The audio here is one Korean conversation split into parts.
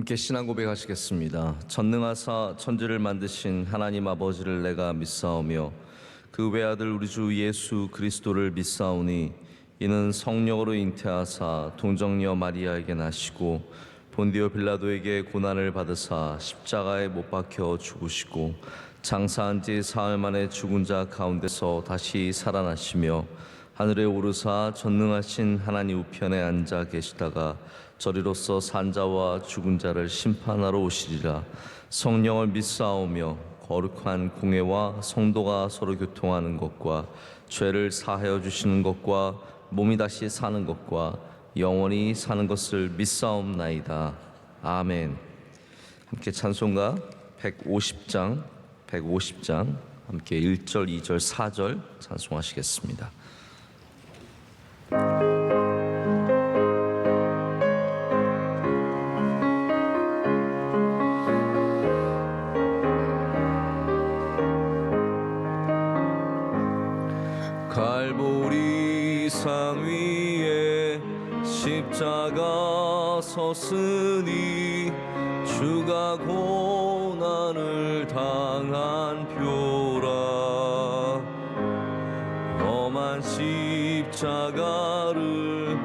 함께 신앙 고백하시겠습니다. 전능하사 천지를 만드신 하나님 아버지를 내가 믿사오며 그 외아들 우리 주 예수 그리스도를 믿사오니 이는 성령으로 잉태하사 동정녀 마리아에게 나시고 본디오 빌라도에게 고난을 받으사 십자가에 못 박혀 죽으시고 장사한 지 사흘 만에 죽은 자 가운데서 다시 살아나시며 하늘에 오르사 전능하신 하나님 우편에 앉아 계시다가 저리로서 산자와 죽은 자를 심판하러 오시리라. 성령을 믿사오며 거룩한 공회와 성도가 서로 교통하는 것과 죄를 사하여 주시는 것과 몸이 다시 사는 것과 영원히 사는 것을 믿사옵나이다. 아멘. 함께 찬송가 150장 함께 1절, 2절, 4절 찬송하시겠습니다. 갈보리산 위에 십자가 섰으니 주가 고난을 당한 표라. 험한 십자가를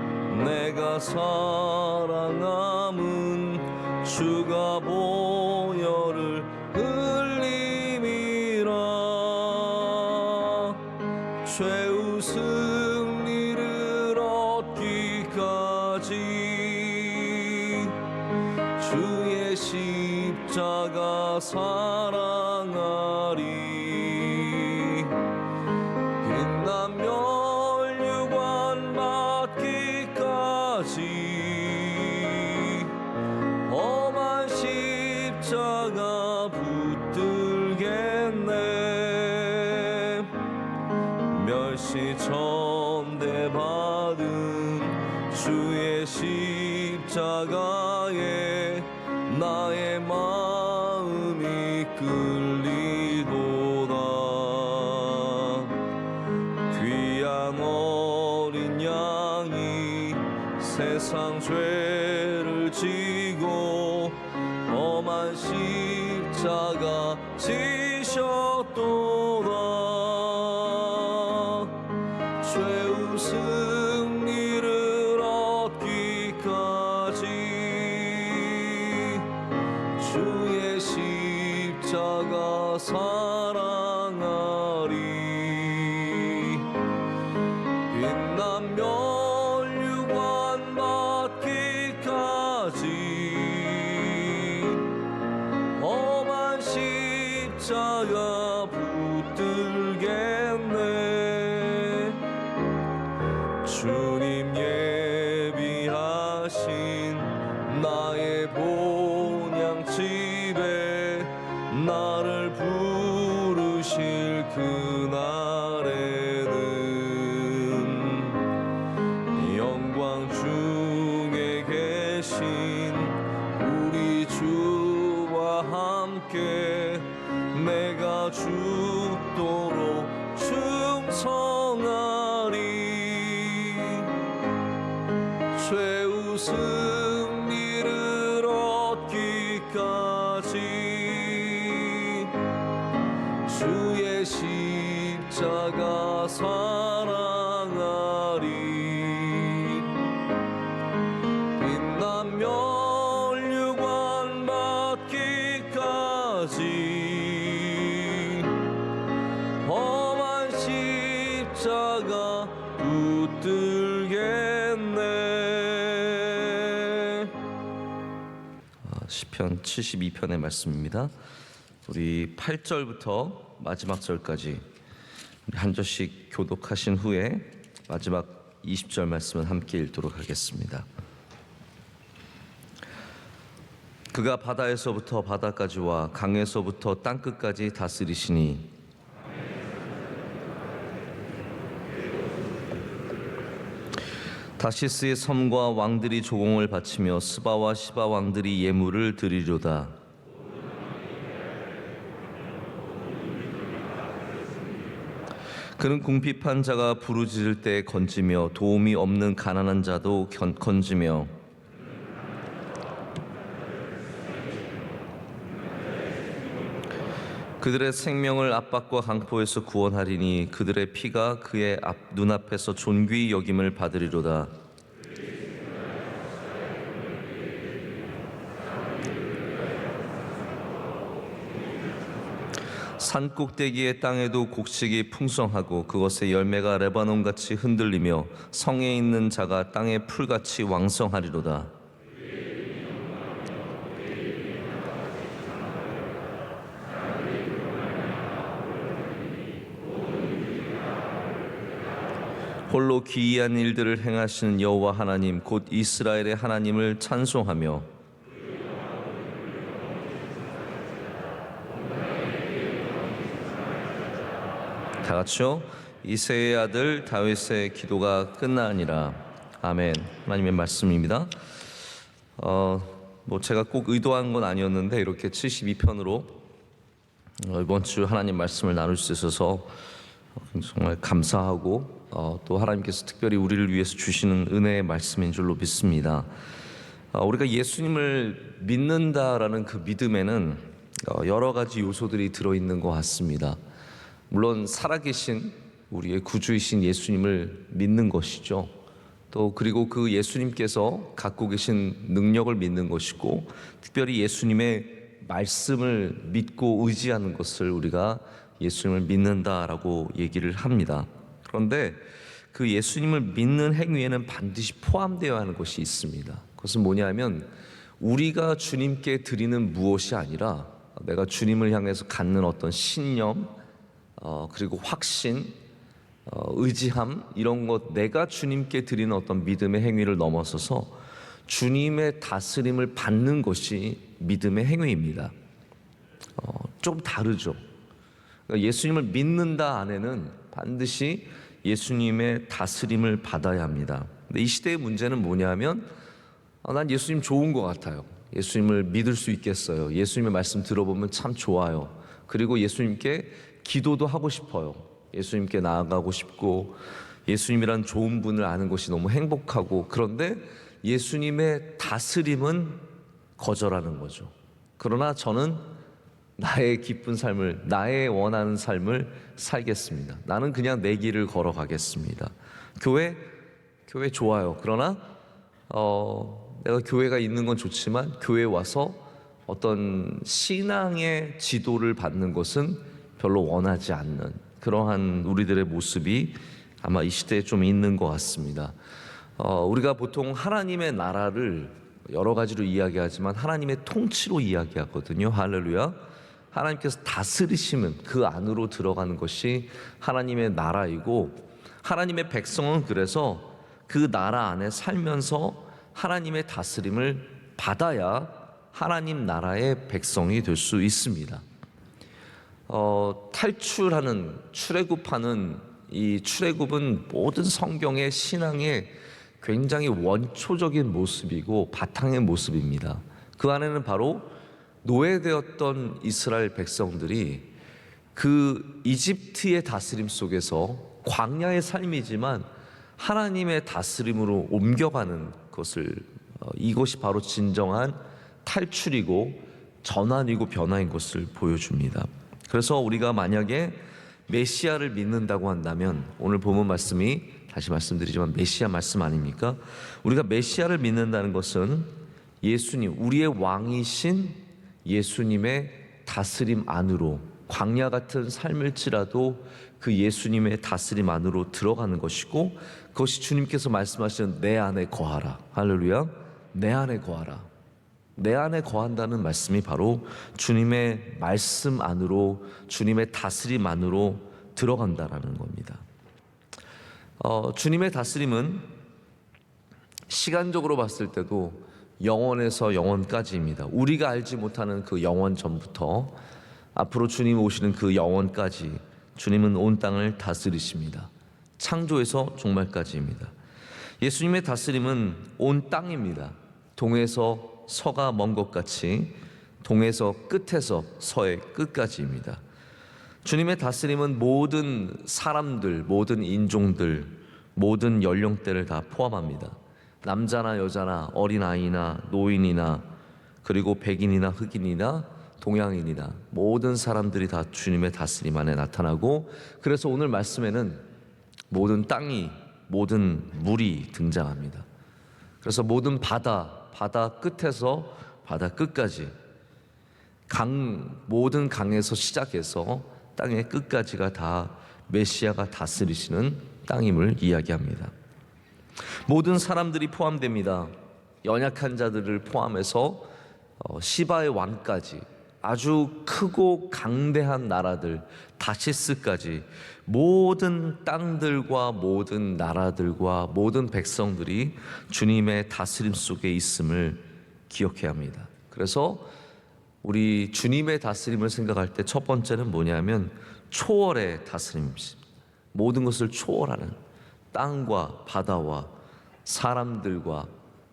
내가 사랑함은 주가 보혈을 흘림이라. 죄의 승리를 얻기까지 주의 십자가 사랑하리. 빛난 멸류관 받기까지 험한 십자가 붙들겠네. 멸시 천대받은 주의 십자가에 나의 마음이 끌리도다. 귀한 어린 양이 세상 죄를 지고 험한 십자가 지셨도다. 죄의 승리를 얻기까지 주의 십자가 사랑하리. 빛난 멸류관 받기까지 험한 십자가 붙들겠네. 주님 예비하신 나의 본향집에 나를 부르실 그날에는 영광 중에 계신 우리 주와 함께 내가 죽도록 충성하리. 죄의 승리를 얻기까지 주의 십자가 사랑하리. 빛난 멸류관 받기까지 험한 십자가 붙들겠네. 시편 72편의 말씀입니다. 우리 8절부터 마지막 절까지 한 절씩 교독하신 후에 마지막 20절 말씀은 함께 읽도록 하겠습니다. 그가 바다에서부터 바다까지와 강에서부터 땅끝까지 다스리시니 다시스의 섬과 왕들이 조공을 바치며 스바와 시바 왕들이 예물을 드리려다. 그는 궁핍한 자가 부르짖을 때 건지며 도움이 없는 가난한 자도 건지며 그들의 생명을 압박과 강포에서 구원하리니 그들의 피가 그의 눈앞에서 존귀히 여김을 받으리로다. 산 꼭대기의 땅에도 곡식이 풍성하고 그것의 열매가 레바논같이 흔들리며 성에 있는 자가 땅의 풀같이 왕성하리로다. 홀로 기이한 일들을 행하시는 여호와 하나님 곧 이스라엘의 하나님을 찬송하며 다 같이요. 이새의 아들 다윗의 기도가 끝나니라. 아멘. 하나님의 말씀입니다. 제가 꼭 의도한 건 아니었는데 이렇게 72편으로 이번 주 하나님 말씀을 나눌 수 있어서 정말 감사하고 또 하나님께서 특별히 우리를 위해서 주시는 은혜의 말씀인 줄로 믿습니다. 우리가 예수님을 믿는다라는 그 믿음에는 여러 가지 요소들이 들어있는 것 같습니다. 물론 살아계신 우리의 구주이신 예수님을 믿는 것이죠. 또 그리고 그 예수님께서 갖고 계신 능력을 믿는 것이고, 특별히 예수님의 말씀을 믿고 의지하는 것을 우리가 예수님을 믿는다라고 얘기를 합니다. 그런데 그 예수님을 믿는 행위에는 반드시 포함되어야 하는 것이 있습니다. 그것은 뭐냐면 우리가 주님께 드리는 무엇이 아니라 내가 주님을 향해서 갖는 어떤 신념, 그리고 확신, 의지함, 이런 것, 내가 주님께 드리는 어떤 믿음의 행위를 넘어서서 주님의 다스림을 받는 것이 믿음의 행위입니다. 좀 다르죠. 그러니까 예수님을 믿는다 안에는 반드시 예수님의 다스림을 받아야 합니다. 근데 이 시대의 문제는 뭐냐면 난 예수님 좋은 것 같아요. 예수님을 믿을 수 있겠어요. 예수님의 말씀 들어보면 참 좋아요. 그리고 예수님께 기도도 하고 싶어요. 예수님께 나아가고 싶고 예수님이란 좋은 분을 아는 것이 너무 행복하고, 그런데 예수님의 다스림은 거절하는 거죠. 그러나 저는 나의 기쁜 삶을, 나의 원하는 삶을 살겠습니다. 나는 그냥 내 길을 걸어가겠습니다. 교회 좋아요. 그러나 내가 교회가 있는 건 좋지만 교회에 와서 어떤 신앙의 지도를 받는 것은 별로 원하지 않는 그러한 우리들의 모습이 아마 이 시대에 좀 있는 것 같습니다. 우리가 보통 하나님의 나라를 여러 가지로 이야기하지만 하나님의 통치로 이야기하거든요. 할렐루야. 하나님께서 다스리시는 그 안으로 들어가는 것이 하나님의 나라이고, 하나님의 백성은 그래서 그 나라 안에 살면서 하나님의 다스림을 받아야 하나님 나라의 백성이 될 수 있습니다. 탈출하는, 출애굽하는 이 출애굽은 모든 성경의 신앙의 굉장히 원초적인 모습이고 바탕의 모습입니다. 그 안에는 바로 노예되었던 이스라엘 백성들이 그 이집트의 다스림 속에서 광야의 삶이지만 하나님의 다스림으로 옮겨가는 것을, 이것이 바로 진정한 탈출이고 전환이고 변화인 것을 보여줍니다. 그래서 우리가 만약에 메시아를 믿는다고 한다면, 오늘 본문 말씀이 다시 말씀드리지만 메시아 말씀 아닙니까? 우리가 메시아를 믿는다는 것은 예수님, 우리의 왕이신 예수님의 다스림 안으로, 광야 같은 삶일지라도 그 예수님의 다스림 안으로 들어가는 것이고, 그것이 주님께서 말씀하시는 내 안에 거하라. 할렐루야. 내 안에 거하라. 내 안에 거한다는 말씀이 바로 주님의 말씀 안으로, 주님의 다스림 안으로 들어간다라는 겁니다. 주님의 다스림은 시간적으로 봤을 때도 영원에서 영원까지입니다. 우리가 알지 못하는 그 영원 전부터 앞으로 주님 오시는 그 영원까지 주님은 온 땅을 다스리십니다. 창조에서 종말까지입니다. 예수님의 다스림은 온 땅입니다. 동에서 서가 먼 것 같이 동에서 끝에서 서의 끝까지입니다. 주님의 다스림은 모든 사람들, 모든 인종들, 모든 연령대를 다 포함합니다. 남자나 여자나 어린아이나 노인이나 그리고 백인이나 흑인이나 동양인이나 모든 사람들이 다 주님의 다스림 안에 나타나고, 그래서 오늘 말씀에는 모든 땅이, 모든 물이 등장합니다. 그래서 모든 바다 끝에서 바다 끝까지, 모든 강에서 시작해서 땅의 끝까지가 다 메시아가 다스리시는 땅임을 이야기합니다. 모든 사람들이 포함됩니다. 연약한 자들을 포함해서 시바의 왕까지, 아주 크고 강대한 나라들 다시스까지, 모든 땅들과 모든 나라들과 모든 백성들이 주님의 다스림 속에 있음을 기억해야 합니다. 그래서 우리 주님의 다스림을 생각할 때 첫 번째는 뭐냐면 초월의 다스림입니다. 모든 것을 초월하는, 땅과 바다와 사람들과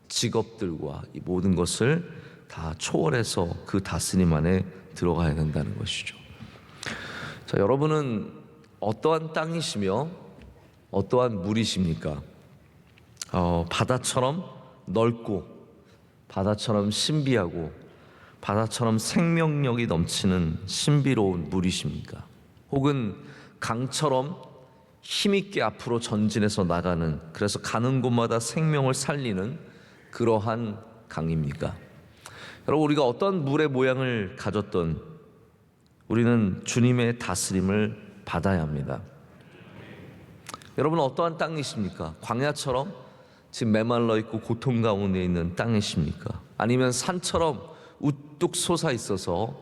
직업들과 이 모든 것을 다 초월해서 그 다스림 안에 들어가야 된다는 것이죠. 자, 여러분은 어떠한 땅이시며 어떠한 물이십니까? 바다처럼 넓고 바다처럼 신비하고 바다처럼 생명력이 넘치는 신비로운 물이십니까? 혹은 강처럼 힘있게 앞으로 전진해서 나가는, 그래서 가는 곳마다 생명을 살리는 그러한 강입니까? 여러분, 우리가 어떤 물의 모양을 가졌던 우리는 주님의 다스림을 받아야 합니다. 여러분, 어떠한 땅이십니까? 광야처럼 지금 메말라 있고 고통 가운데 있는 땅이십니까? 아니면 산처럼 우뚝 솟아 있어서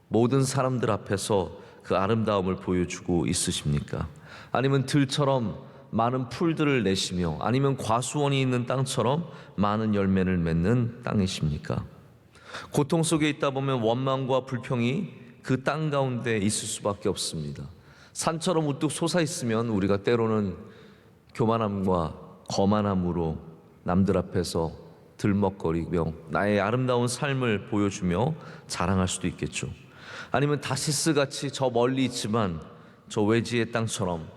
모든 사람들 앞에서 그 아름다움을 보여주고 있으십니까? 아니면 들처럼 많은 풀들을 내시며, 아니면 과수원이 있는 땅처럼 많은 열매를 맺는 땅이십니까? 고통 속에 있다 보면 원망과 불평이 그 땅 가운데 있을 수밖에 없습니다. 산처럼 우뚝 솟아 있으면 우리가 때로는 교만함과 거만함으로 남들 앞에서 들먹거리며 나의 아름다운 삶을 보여주며 자랑할 수도 있겠죠. 아니면 다시스 같이 저 멀리 있지만 저 외지의 땅처럼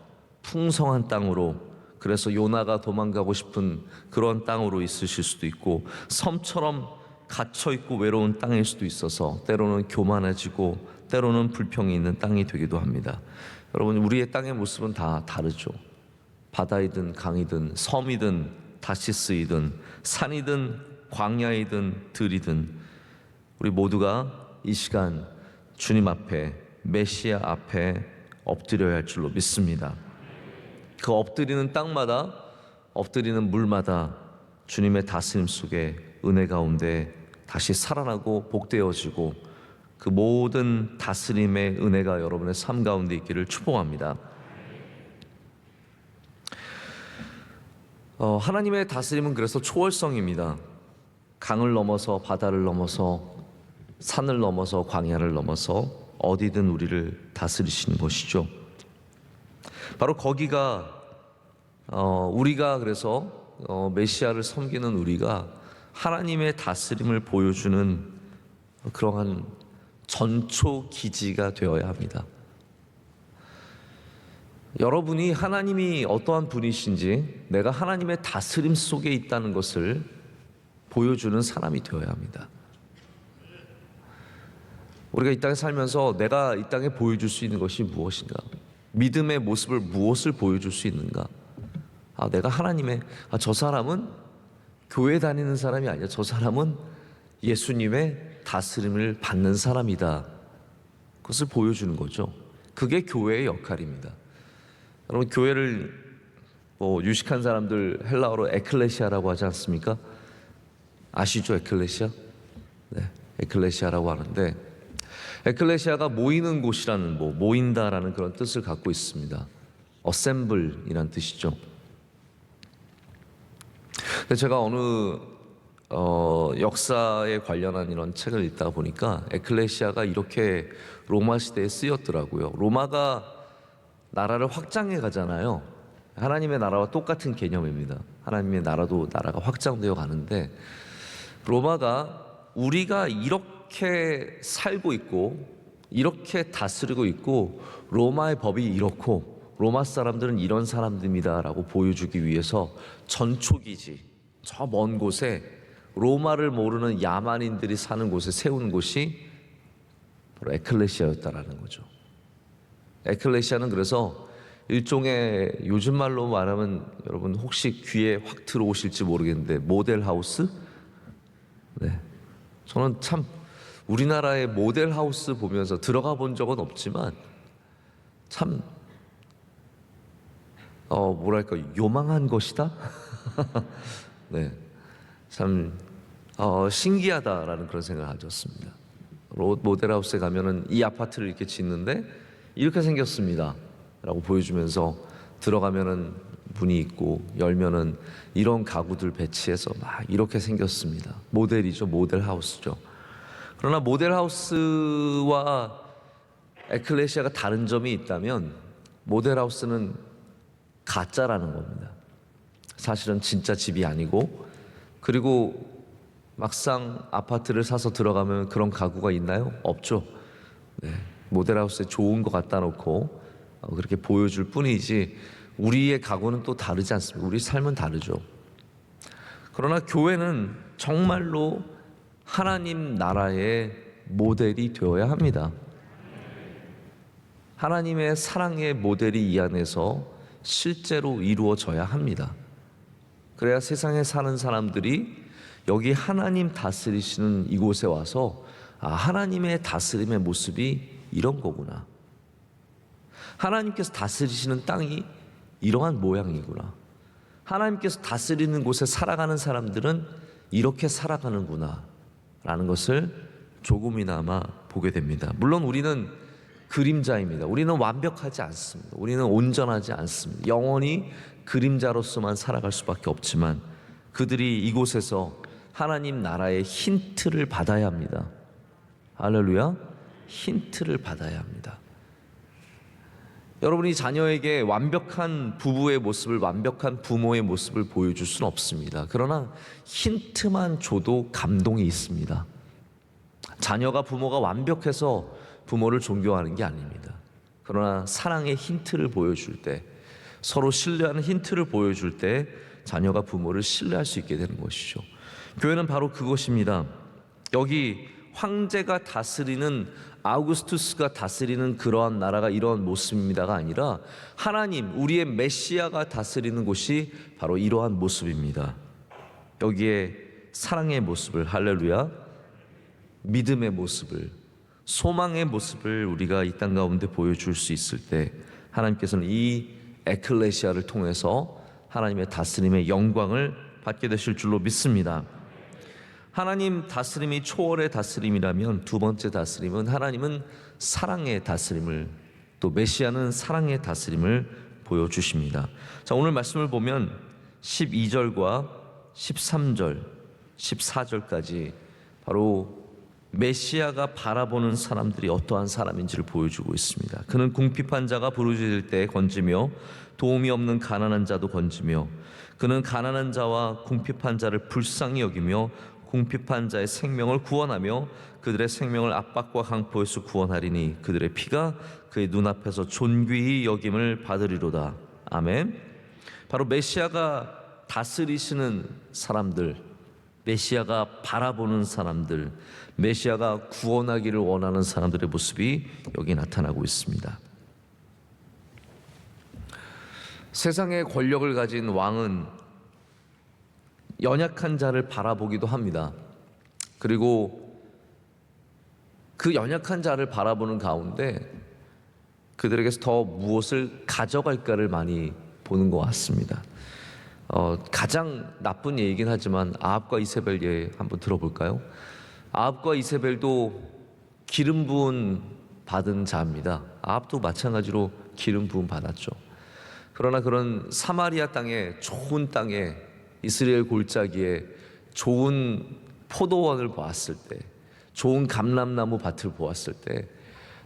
풍성한 땅으로, 그래서 요나가 도망가고 싶은 그런 땅으로 있으실 수도 있고, 섬처럼 갇혀있고 외로운 땅일 수도 있어서 때로는 교만해지고 때로는 불평이 있는 땅이 되기도 합니다. 여러분, 우리의 땅의 모습은 다 다르죠. 바다이든 강이든 섬이든 다시스이든 산이든 광야이든 들이든 우리 모두가 이 시간 주님 앞에, 메시아 앞에 엎드려야 할 줄로 믿습니다. 그 엎드리는 땅마다, 엎드리는 물마다 주님의 다스림 속에 은혜 가운데 다시 살아나고 복되어지고, 그 모든 다스림의 은혜가 여러분의 삶 가운데 있기를 축복합니다. 하나님의 다스림은 그래서 초월성입니다. 강을 넘어서, 바다를 넘어서, 산을 넘어서, 광야를 넘어서 어디든 우리를 다스리시는 것이죠. 바로 거기가 우리가, 그래서 메시아를 섬기는 우리가 하나님의 다스림을 보여주는 그러한 전초 기지가 되어야 합니다. 여러분이 하나님이 어떠한 분이신지, 내가 하나님의 다스림 속에 있다는 것을 보여주는 사람이 되어야 합니다. 우리가 이 땅에 살면서 내가 이 땅에 보여줄 수 있는 것이 무엇인가? 믿음의 모습을 무엇을 보여줄 수 있는가? 내가 하나님의, 저 사람은 교회 다니는 사람이 아니야. 저 사람은 예수님의 다스림을 받는 사람이다. 그것을 보여주는 거죠. 그게 교회의 역할입니다. 여러분, 교회를 유식한 사람들 헬라어로 에클레시아라고 하지 않습니까? 아시죠, 에클레시아? 네, 에클레시아라고 하는데, 에클레시아가 모이는 곳이라는, 모인다라는 그런 뜻을 갖고 있습니다. 어셈블이라는 뜻이죠. 근데 제가 어느 역사에 관련한 이런 책을 읽다 보니까 에클레시아가 이렇게 로마 시대에 쓰였더라고요. 로마가 나라를 확장해 가잖아요. 하나님의 나라와 똑같은 개념입니다. 하나님의 나라가 확장되어 가는데, 로마가 우리가 이렇게 살고 있고 이렇게 다스리고 있고 로마의 법이 이렇고 로마 사람들은 이런 사람들입니다라고 보여주기 위해서 전초기지, 저 먼 곳에 로마를 모르는 야만인들이 사는 곳에 세운 곳이 바로 에클레시아였다라는 거죠. 에클레시아는 그래서 일종의 요즘 말로 말하면 여러분 혹시 귀에 확 들어오실지 모르겠는데 모델하우스? 네. 저는 참 우리나라의 모델하우스 보면서 들어가 본 적은 없지만 참 뭐랄까 요망한 것이다. 네, 참 신기하다라는 그런 생각을 가졌습니다. 모델하우스에 가면은 이 아파트를 이렇게 짓는데 이렇게 생겼습니다 라고 보여주면서 들어가면은 문이 있고 열면은 이런 가구들 배치해서 막 이렇게 생겼습니다. 모델이죠, 모델하우스죠. 그러나 모델하우스와 에클레시아가 다른 점이 있다면 모델하우스는 가짜라는 겁니다. 사실은 진짜 집이 아니고, 그리고 막상 아파트를 사서 들어가면 그런 가구가 있나요? 없죠. 네, 모델하우스에 좋은 거 갖다 놓고 그렇게 보여줄 뿐이지 우리의 가구는 또 다르지 않습니다. 우리 삶은 다르죠. 그러나 교회는 정말로 하나님 나라의 모델이 되어야 합니다. 하나님의 사랑의 모델이 이 안에서 실제로 이루어져야 합니다. 그래야 세상에 사는 사람들이 여기 하나님 다스리시는 이곳에 와서 하나님의 다스림의 모습이 이런 거구나. 하나님께서 다스리시는 땅이 이러한 모양이구나. 하나님께서 다스리는 곳에 살아가는 사람들은 이렇게 살아가는구나 라는 것을 조금이나마 보게 됩니다. 물론 우리는 그림자입니다. 우리는 완벽하지 않습니다. 우리는 온전하지 않습니다. 영원히 그림자로서만 살아갈 수밖에 없지만 그들이 이곳에서 하나님 나라의 힌트를 받아야 합니다. 할렐루야. 힌트를 받아야 합니다. 여러분이 자녀에게 완벽한 부부의 모습을, 완벽한 부모의 모습을 보여줄 수는 없습니다. 그러나 힌트만 줘도 감동이 있습니다. 자녀가 부모가 완벽해서 부모를 존경하는 게 아닙니다. 그러나 사랑의 힌트를 보여줄 때, 서로 신뢰하는 힌트를 보여줄 때 자녀가 부모를 신뢰할 수 있게 되는 것이죠. 교회는 바로 그것입니다. 여기 황제가 다스리는, 아우구스투스가 다스리는 그러한 나라가 이러한 모습입니다가 아니라 하나님, 우리의 메시아가 다스리는 곳이 바로 이러한 모습입니다. 여기에 사랑의 모습을, 할렐루야, 믿음의 모습을, 소망의 모습을 우리가 이 땅 가운데 보여줄 수 있을 때 하나님께서는 이 에클레시아를 통해서 하나님의 다스림의 영광을 받게 되실 줄로 믿습니다. 하나님 다스림이 초월의 다스림이라면 두 번째 다스림은 하나님은 사랑의 다스림을, 또 메시아는 사랑의 다스림을 보여주십니다. 자, 오늘 말씀을 보면 12절과 13절, 14절까지 바로 메시아가 바라보는 사람들이 어떠한 사람인지를 보여주고 있습니다. 그는 궁핍한 자가 부르짖을 때 건지며 도움이 없는 가난한 자도 건지며, 그는 가난한 자와 궁핍한 자를 불쌍히 여기며 궁핍한 자의 생명을 구원하며 그들의 생명을 압박과 강포에서 구원하리니 그들의 피가 그의 눈앞에서 존귀히 여김을 받으리로다. 아멘. 바로 메시아가 다스리시는 사람들, 메시아가 바라보는 사람들, 메시아가 구원하기를 원하는 사람들의 모습이 여기 나타나고 있습니다. 세상의 권력을 가진 왕은 연약한 자를 바라보기도 합니다. 그리고 그 연약한 자를 바라보는 가운데 그들에게서 더 무엇을 가져갈까를 많이 보는 것 같습니다. 가장 나쁜 예이긴 하지만 아합과 이세벨 예 한번 들어볼까요? 아합과 이세벨도 기름 부은 받은 자입니다. 아합도 마찬가지로 기름 부은 받았죠. 그러나 그런 사마리아 땅에, 좋은 땅에, 이스라엘 골짜기에 좋은 포도원을 보았을 때, 좋은 감람나무 밭을 보았을 때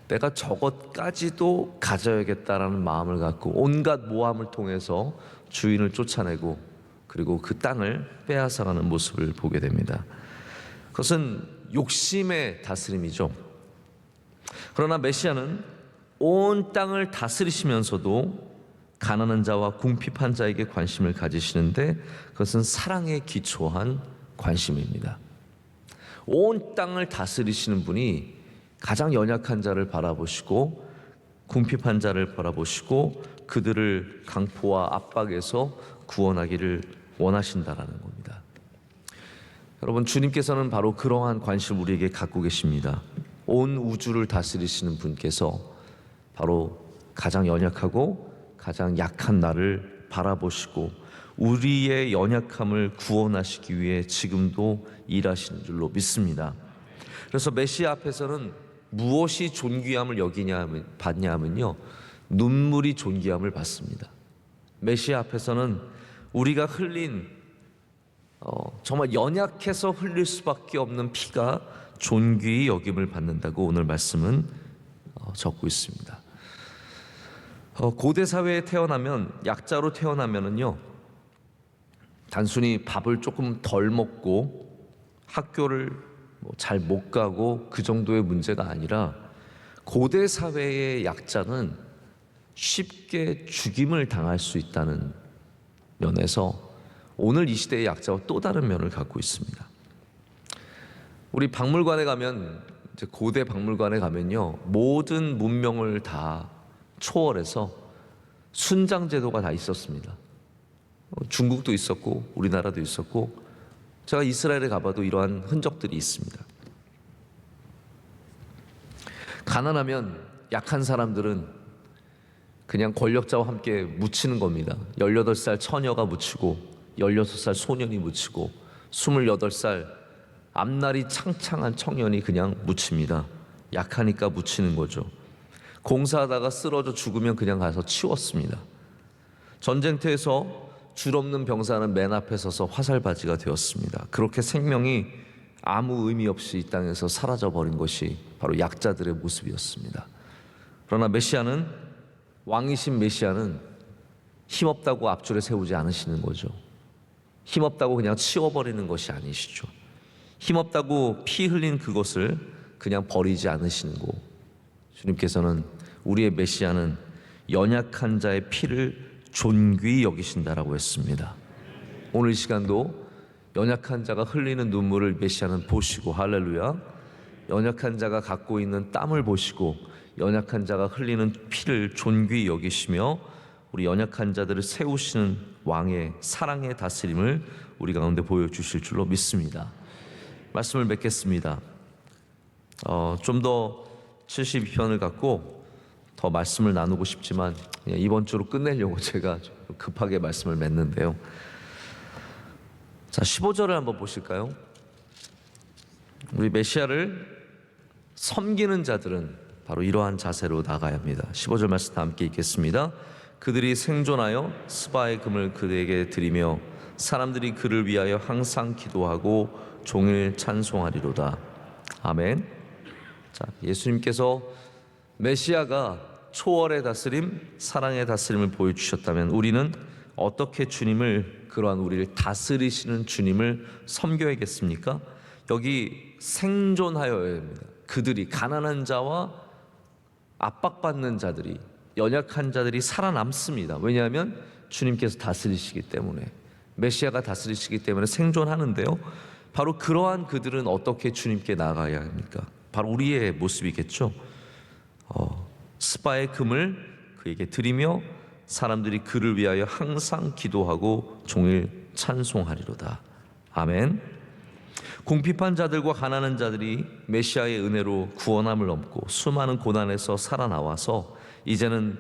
내가 저것까지도 가져야겠다라는 마음을 갖고 온갖 모함을 통해서 주인을 쫓아내고 그리고 그 땅을 빼앗아가는 모습을 보게 됩니다. 그것은 욕심의 다스림이죠. 그러나 메시아는 온 땅을 다스리시면서도 가난한 자와 궁핍한 자에게 관심을 가지시는데 그것은 사랑에 기초한 관심입니다. 온 땅을 다스리시는 분이 가장 연약한 자를 바라보시고 궁핍한 자를 바라보시고 그들을 강포와 압박에서 구원하기를 원하신다라는 겁니다. 여러분, 주님께서는 바로 그러한 관심을 우리에게 갖고 계십니다. 온 우주를 다스리시는 분께서 바로 가장 연약하고 가장 약한 나를 바라보시고 우리의 연약함을 구원하시기 위해 지금도 일하시는 줄로 믿습니다. 그래서 메시아 앞에서는 무엇이 존귀함을 받냐면요, 눈물이 존귀함을 받습니다. 메시아 앞에서는 우리가 흘린 정말 연약해서 흘릴 수밖에 없는 피가 존귀히 여김을 받는다고 오늘 말씀은 적고 있습니다. 고대 사회에 태어나면, 약자로 태어나면은요, 단순히 밥을 조금 덜 먹고 학교를 잘 못 가고 그 정도의 문제가 아니라, 고대 사회의 약자는 쉽게 죽임을 당할 수 있다는 면에서 오늘 이 시대의 약자와 또 다른 면을 갖고 있습니다. 우리 박물관에 가면, 이제 고대 박물관에 가면요, 모든 문명을 다 초월해서 순장 제도가 다 있었습니다. 중국도 있었고 우리나라도 있었고, 제가 이스라엘에 가봐도 이러한 흔적들이 있습니다. 가난하면 약한 사람들은 그냥 권력자와 함께 묻히는 겁니다. 18살 처녀가 묻히고 16살 소년이 묻히고 28살 앞날이 창창한 청년이 그냥 묻힙니다. 약하니까 묻히는 거죠. 공사하다가 쓰러져 죽으면 그냥 가서 치웠습니다. 전쟁터에서 줄 없는 병사는 맨 앞에 서서 화살바지가 되었습니다. 그렇게 생명이 아무 의미 없이 이 땅에서 사라져버린 것이 바로 약자들의 모습이었습니다. 그러나 메시아는, 왕이신 메시아는 힘없다고 앞줄에 세우지 않으시는 거죠. 힘없다고 그냥 치워버리는 것이 아니시죠. 힘없다고 피 흘린 그것을 그냥 버리지 않으시는 거. 주님께서는, 우리의 메시아는 연약한 자의 피를 존귀히 여기신다라고 했습니다. 오늘 이 시간도 연약한 자가 흘리는 눈물을 메시아는 보시고, 할렐루야, 연약한 자가 갖고 있는 땀을 보시고 연약한 자가 흘리는 피를 존귀히 여기시며 우리 연약한 자들을 세우시는 왕의 사랑의 다스림을 우리 가운데 보여주실 줄로 믿습니다. 말씀을 맺겠습니다. 좀 더 72편을 갖고 더 말씀을 나누고 싶지만 그냥 이번 주로 끝내려고 제가 좀 급하게 말씀을 맺는데요. 자, 15절을 한번 보실까요? 우리 메시아를 섬기는 자들은 바로 이러한 자세로 나가야 합니다. 15절 말씀 다 함께 읽겠습니다. 그들이 생존하여 스바의 금을 그에게 드리며 사람들이 그를 위하여 항상 기도하고 종일 찬송하리로다. 아멘. 자, 예수님께서 메시아가 초월의 다스림, 사랑의 다스림을 보여주셨다면 우리는 어떻게 주님을, 그러한 우리를 다스리시는 주님을 섬겨야겠습니까? 여기 생존하여야 합니다. 그들이, 가난한 자와 압박받는 자들이, 연약한 자들이 살아남습니다. 왜냐하면 주님께서 다스리시기 때문에, 메시아가 다스리시기 때문에 생존하는데요, 바로 그러한 그들은 어떻게 주님께 나아가야 합니까? 바로 우리의 모습이겠죠. 스바의 금을 그에게 드리며 사람들이 그를 위하여 항상 기도하고 종일 찬송하리로다. 아멘. 궁핍한 자들과 가난한 자들이 메시아의 은혜로 구원함을 얻고 수많은 고난에서 살아나와서 이제는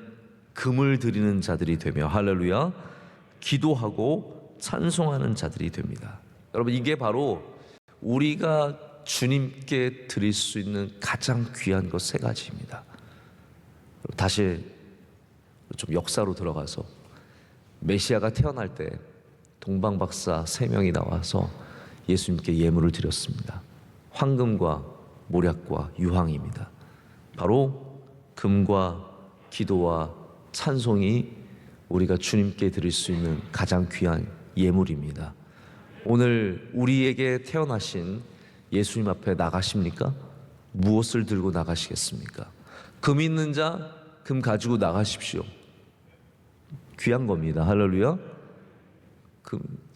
금을 드리는 자들이 되며, 할렐루야, 기도하고 찬송하는 자들이 됩니다. 여러분, 이게 바로 우리가 주님께 드릴 수 있는 가장 귀한 것 세 가지입니다. 다시 좀 역사로 들어가서 메시아가 태어날 때 동방박사 3명이 나와서 예수님께 예물을 드렸습니다. 황금과 모략과 유황입니다. 바로 금과 기도와 찬송이 우리가 주님께 드릴 수 있는 가장 귀한 예물입니다. 오늘 우리에게 태어나신 예수님 앞에 나가십니까? 무엇을 들고 나가시겠습니까? 금 있는 자, 금 가지고 나가십시오. 귀한 겁니다. 할렐루야.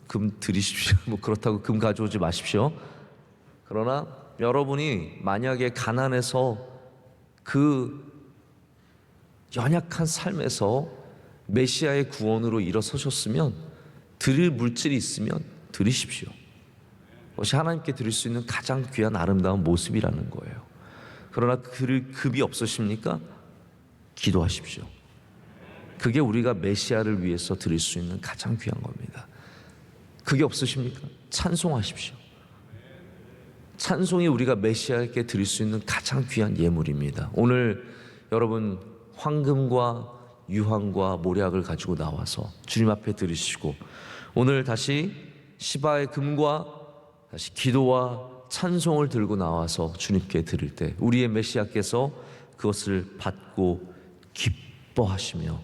금 드리십시오. 그렇다고 금 가져오지 마십시오. 그러나 여러분이 만약에 가난해서 그 연약한 삶에서 메시아의 구원으로 일어서셨으면 드릴 물질이 있으면 드리십시오. 그것이 하나님께 드릴 수 있는 가장 귀한 아름다운 모습이라는 거예요. 그러나 드릴 급이 없으십니까? 기도하십시오. 그게 우리가 메시아를 위해서 드릴 수 있는 가장 귀한 겁니다. 그게 없으십니까? 찬송하십시오. 찬송이 우리가 메시아에게 드릴 수 있는 가장 귀한 예물입니다. 오늘 여러분 황금과 유황과 모략을 가지고 나와서 주님 앞에 드리시고, 오늘 다시 시바의 금과 다시 기도와 찬송을 들고 나와서 주님께 드릴 때 우리의 메시아께서 그것을 받고 기뻐하시며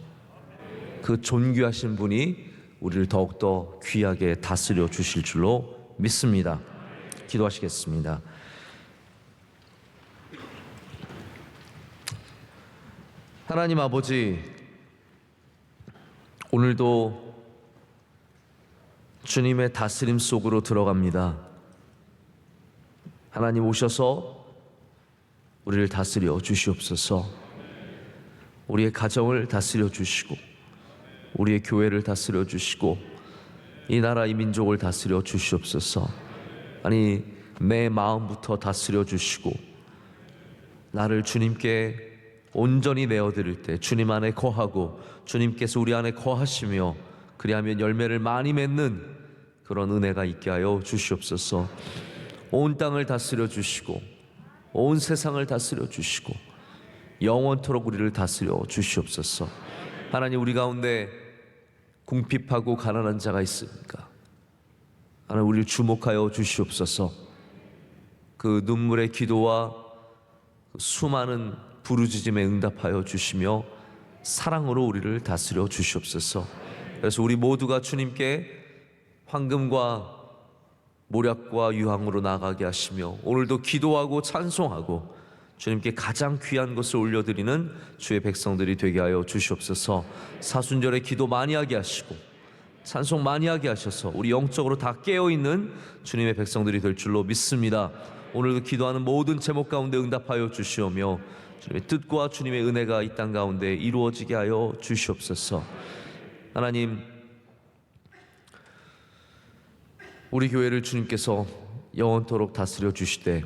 그 존귀하신 분이 우리를 더욱더 귀하게 다스려 주실 줄로 믿습니다. 기도하시겠습니다. 하나님 아버지, 오늘도 주님의 다스림 속으로 들어갑니다. 하나님 오셔서 우리를 다스려 주시옵소서. 우리의 가정을 다스려 주시고, 우리의 교회를 다스려 주시고, 이 나라 이 민족을 다스려 주시옵소서. 아니, 내 마음부터 다스려 주시고, 나를 주님께 온전히 내어드릴 때 주님 안에 거하고 주님께서 우리 안에 거하시며, 그리하면 열매를 많이 맺는 그런 은혜가 있게 하여 주시옵소서. 온 땅을 다스려 주시고 온 세상을 다스려 주시고 영원토록 우리를 다스려 주시옵소서. 하나님, 우리 가운데 궁핍하고 가난한 자가 있습니까? 하나님, 우리를 주목하여 주시옵소서. 그 눈물의 기도와 수많은 부르짖음에 응답하여 주시며 사랑으로 우리를 다스려 주시옵소서. 그래서 우리 모두가 주님께 황금과 모략과 유황으로 나아가게 하시며, 오늘도 기도하고 찬송하고 주님께 가장 귀한 것을 올려드리는 주의 백성들이 되게 하여 주시옵소서. 사순절에 기도 많이 하게 하시고 찬송 많이 하게 하셔서 우리 영적으로 다 깨어있는 주님의 백성들이 될 줄로 믿습니다. 오늘도 기도하는 모든 제목 가운데 응답하여 주시오며 주님의 뜻과 주님의 은혜가 이 땅 가운데 이루어지게 하여 주시옵소서. 하나님, 우리 교회를 주님께서 영원토록 다스려 주시되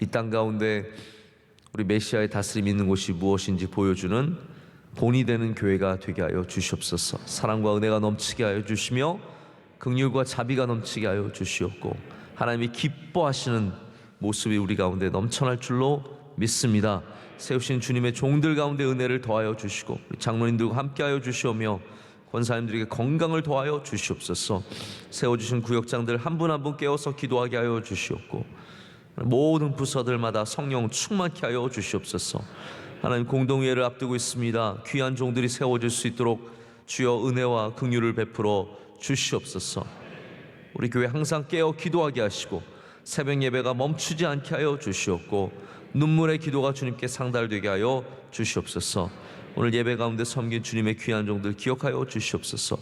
이 땅 가운데 우리 메시아의 다스림이 있는 곳이 무엇인지 보여주는 본이 되는 교회가 되게 하여 주시옵소서. 사랑과 은혜가 넘치게 하여 주시며 긍휼과 자비가 넘치게 하여 주시옵고, 하나님이 기뻐하시는 모습이 우리 가운데 넘쳐날 줄로 믿습니다. 세우신 주님의 종들 가운데 은혜를 더하여 주시고, 우리 장로님들과 함께 하여 주시오며 권사님들에게 건강을 더하여 주시옵소서. 세워주신 구역장들 한 분 한 분 깨워서 기도하게 하여 주시옵고, 모든 부서들마다 성령 충만케 하여 주시옵소서. 하나님, 공동회를 앞두고 있습니다. 귀한 종들이 세워질 수 있도록 주여 은혜와 긍휼을 베풀어 주시옵소서. 우리 교회 항상 깨어 기도하게 하시고 새벽 예배가 멈추지 않게 하여 주시옵고, 눈물의 기도가 주님께 상달되게 하여 주시옵소서. 오늘 예배 가운데 섬긴 주님의 귀한 종들 기억하여 주시옵소서.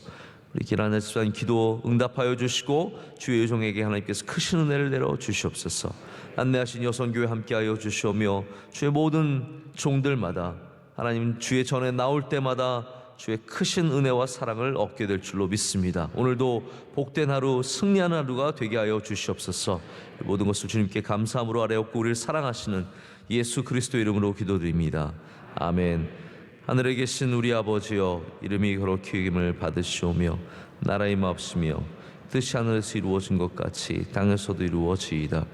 우리 기란의 집사님 기도 응답하여 주시고 주의 종에게 하나님께서 크신 은혜를 내려 주시옵소서. 안내하신 여성교회 함께하여 주시오며 주의 모든 종들마다 하나님 주의 전에 나올 때마다 주의 크신 은혜와 사랑을 얻게 될 줄로 믿습니다. 오늘도 복된 하루, 승리하는 하루가 되게 하여 주시옵소서. 모든 것을 주님께 감사함으로 아뢰옵고 우리를 사랑하시는 예수 그리스도 이름으로 기도드립니다. 아멘. 하늘에 계신 우리 아버지여, 이름이 거룩히 여김을 받으시오며 나라의 마옵시며 뜻이 하늘에서 이루어진 것 같이 땅에서도 이루어지이다.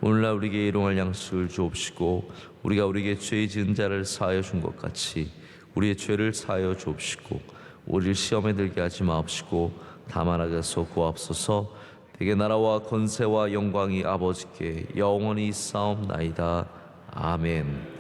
오늘날 우리에게 일용할 양식을 주옵시고, 우리가 우리에게 죄 지은 자를 사하여 준 것 같이 우리의 죄를 사하여 주옵시고, 우리를 시험에 들게 하지 마옵시고 다만 악에서 구하옵소서. 대개 나라와 권세와 영광이 아버지께 영원히 있사옵나이다. 아멘.